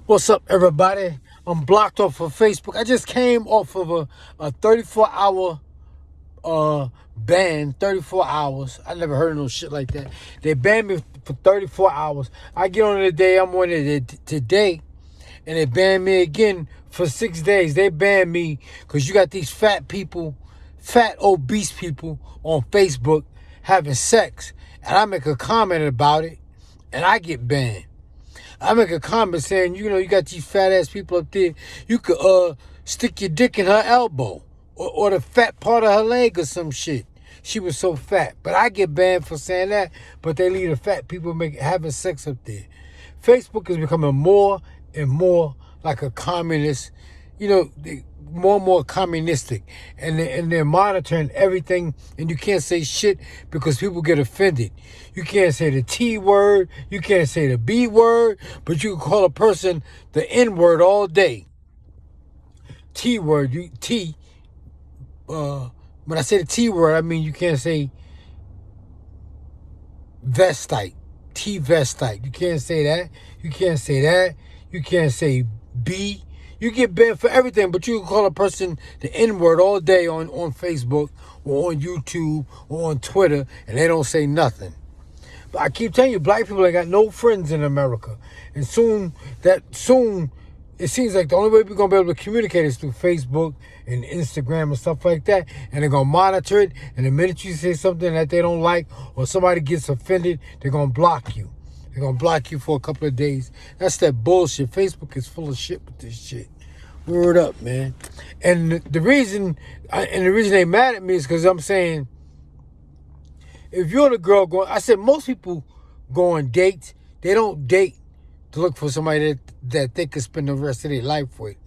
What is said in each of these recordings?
What's up, everybody? I'm blocked off of Facebook. I just came off of a 34-hour ban. 34 hours. I never heard of no shit like that. They banned me for 34 hours. I get on it today. I'm on it today. And they banned me again for 6 days. They banned me because you got these fat people, fat obese people on Facebook having sex. And I make a comment about it. And I get banned. I make a comment saying, you got these fat ass people up there. You could stick your dick in her elbow or the fat part of her leg or some shit. She was so fat. But I get banned for saying that, but they leave the fat people having sex up there. Facebook is becoming more and more like a communist, more and more communistic. And they're monitoring everything, and you can't say shit because people get offended. You can't say the T word, you can't say the B word, but you can call a person the N word all day. T word, when I say the T word, I mean you can't say vestite, T-vestite. You can't say that. You can't say that. You can't say B. You get banned for everything, but you can call a person the N-word all day on Facebook or on YouTube or on Twitter, and they don't say nothing. But I keep telling you, black people ain't got no friends in America. And soon, it seems like the only way we're going to be able to communicate is through Facebook and Instagram and stuff like that. And they're going to monitor it. And the minute you say something that they don't like or somebody gets offended, they're going to block you. They're going to block you for a couple of days. That's that bullshit. Facebook is full of shit with this shit. Word up, man. And the reason they mad at me is because I'm saying, if you're the girl going, I said most people go on dates. They don't date to look for somebody that they could spend the rest of their life with.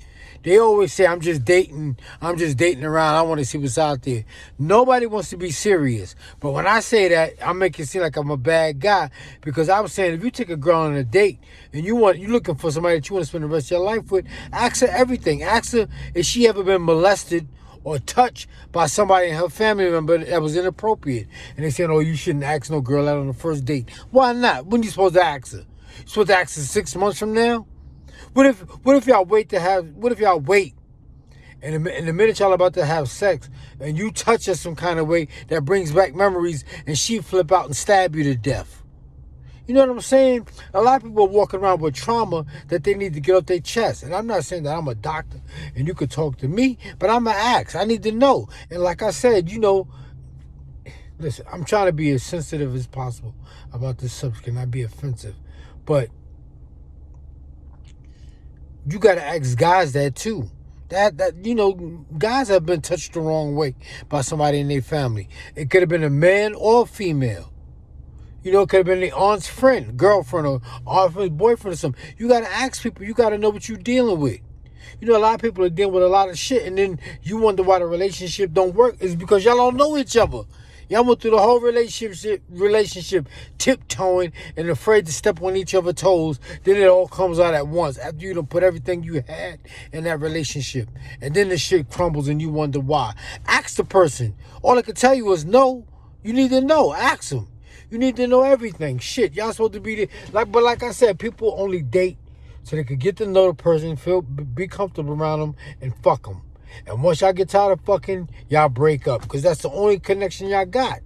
They always say, I'm just dating around. I want to see what's out there. Nobody wants to be serious. But when I say that, I make it seem like I'm a bad guy. Because I was saying, if you take a girl on a date and you're looking for somebody that you want to spend the rest of your life with, ask her everything. Ask her if she ever been molested or touched by somebody in her family member that was inappropriate. And they said, oh, you shouldn't ask no girl out on the first date. Why not? When you supposed to ask her? You supposed to ask her 6 months from now? What if y'all wait and the minute y'all about to have sex and you touch her some kind of way that brings back memories and she flip out and stab you to death? You know what I'm saying? A lot of people are walking around with trauma that they need to get off their chest. And I'm not saying that I'm a doctor and you could talk to me, but I'm going to ask. I need to know. And like I said, listen, I'm trying to be as sensitive as possible about this subject and not be offensive. But you got to ask guys that too. Guys have been touched the wrong way by somebody in their family. It could have been a man or a female. It could have been their aunt's friend, girlfriend, or aunt's boyfriend or something. You got to ask people. You got to know what you're dealing with. A lot of people are dealing with a lot of shit, and then you wonder why the relationship don't work. It's because y'all don't know each other. Y'all went through the whole relationship tiptoeing and afraid to step on each other's toes. Then it all comes out at once after you done put everything you had in that relationship. And then the shit crumbles and you wonder why. Ask the person. All I can tell you is no. You need to know. Ask them. You need to know everything. Shit, y'all supposed to be there. But like I said, people only date so they could get to know the person, be comfortable around them, and fuck them. And once y'all get tired of fucking, y'all break up. Because that's the only connection y'all got.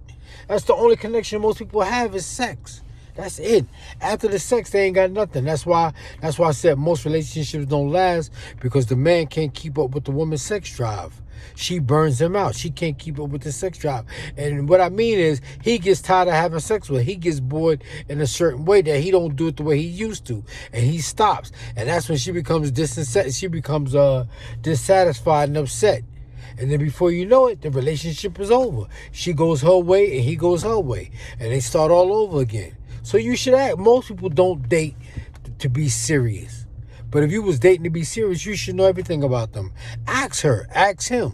That's the only connection most people have is sex. That's it. After the sex, they ain't got nothing. That's why I said most relationships don't last, because the man can't keep up with the woman's sex drive. She burns him out. She can't keep up with the sex drive. And what I mean is, he gets tired of having sex with her. He gets bored in a certain way that he don't do it the way he used to. And he stops. And that's when she becomes dissatisfied and upset. And then before you know it, the relationship is over. She goes her way and he goes her way. And they start all over again. So you should act. Most people don't date to be serious. But if you was dating to be serious, you should know everything about them. Ask her. Ask him.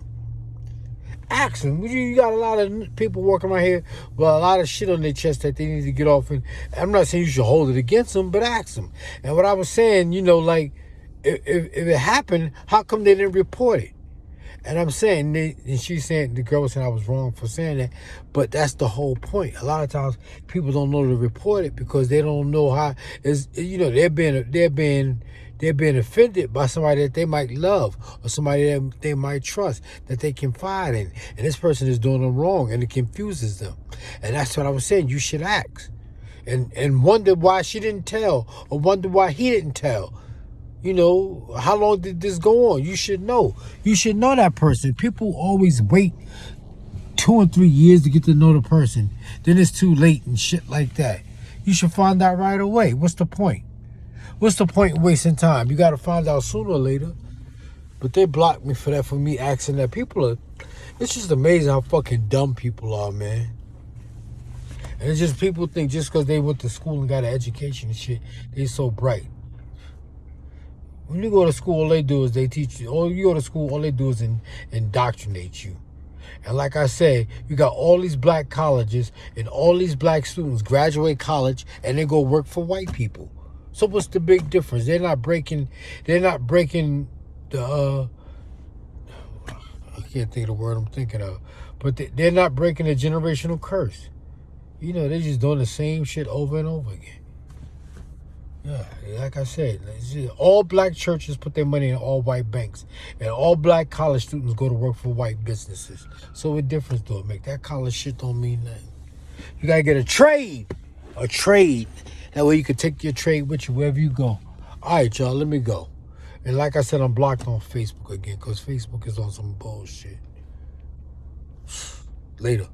Ask them. You got a lot of people working around here with a lot of shit on their chest that they need to get off. And I'm not saying you should hold it against them, but ask them. And what I was saying, if it happened, how come they didn't report it? And I'm saying, and she's saying, the girl was saying I was wrong for saying that, but that's the whole point. A lot of times people don't know to report it because they don't know how. They're being offended by somebody that they might love or somebody that they might trust, that they confide in, and this person is doing them wrong, and it confuses them. And that's what I was saying. You should ask, and wonder why she didn't tell, or wonder why he didn't tell. How long did this go on? You should know. You should know that person. People always wait 2 or 3 years to get to know the person. Then it's too late and shit like that. You should find out right away. What's the point? What's the point in wasting time? You got to find out sooner or later. But they blocked me for that, for me asking that. It's just amazing how fucking dumb people are, man. And it's just people think just because they went to school and got an education and shit, they so bright. When you go to school, all they do is they teach you. Or you go to school, all they do is indoctrinate you. And like I said, you got all these black colleges and all these black students graduate college and they go work for white people. So what's the big difference? They're not breaking the I can't think of the word I'm thinking of. But they're not breaking the generational curse. They're just doing the same shit over and over again. Yeah, like I said, all black churches put their money in all white banks, and all black college students go to work for white businesses. So what difference do it make? That college shit don't mean nothing. You gotta get a trade. That way you can take your trade with you wherever you go. All right, y'all, let me go. And like I said, I'm blocked on Facebook again because Facebook is on some bullshit. Later.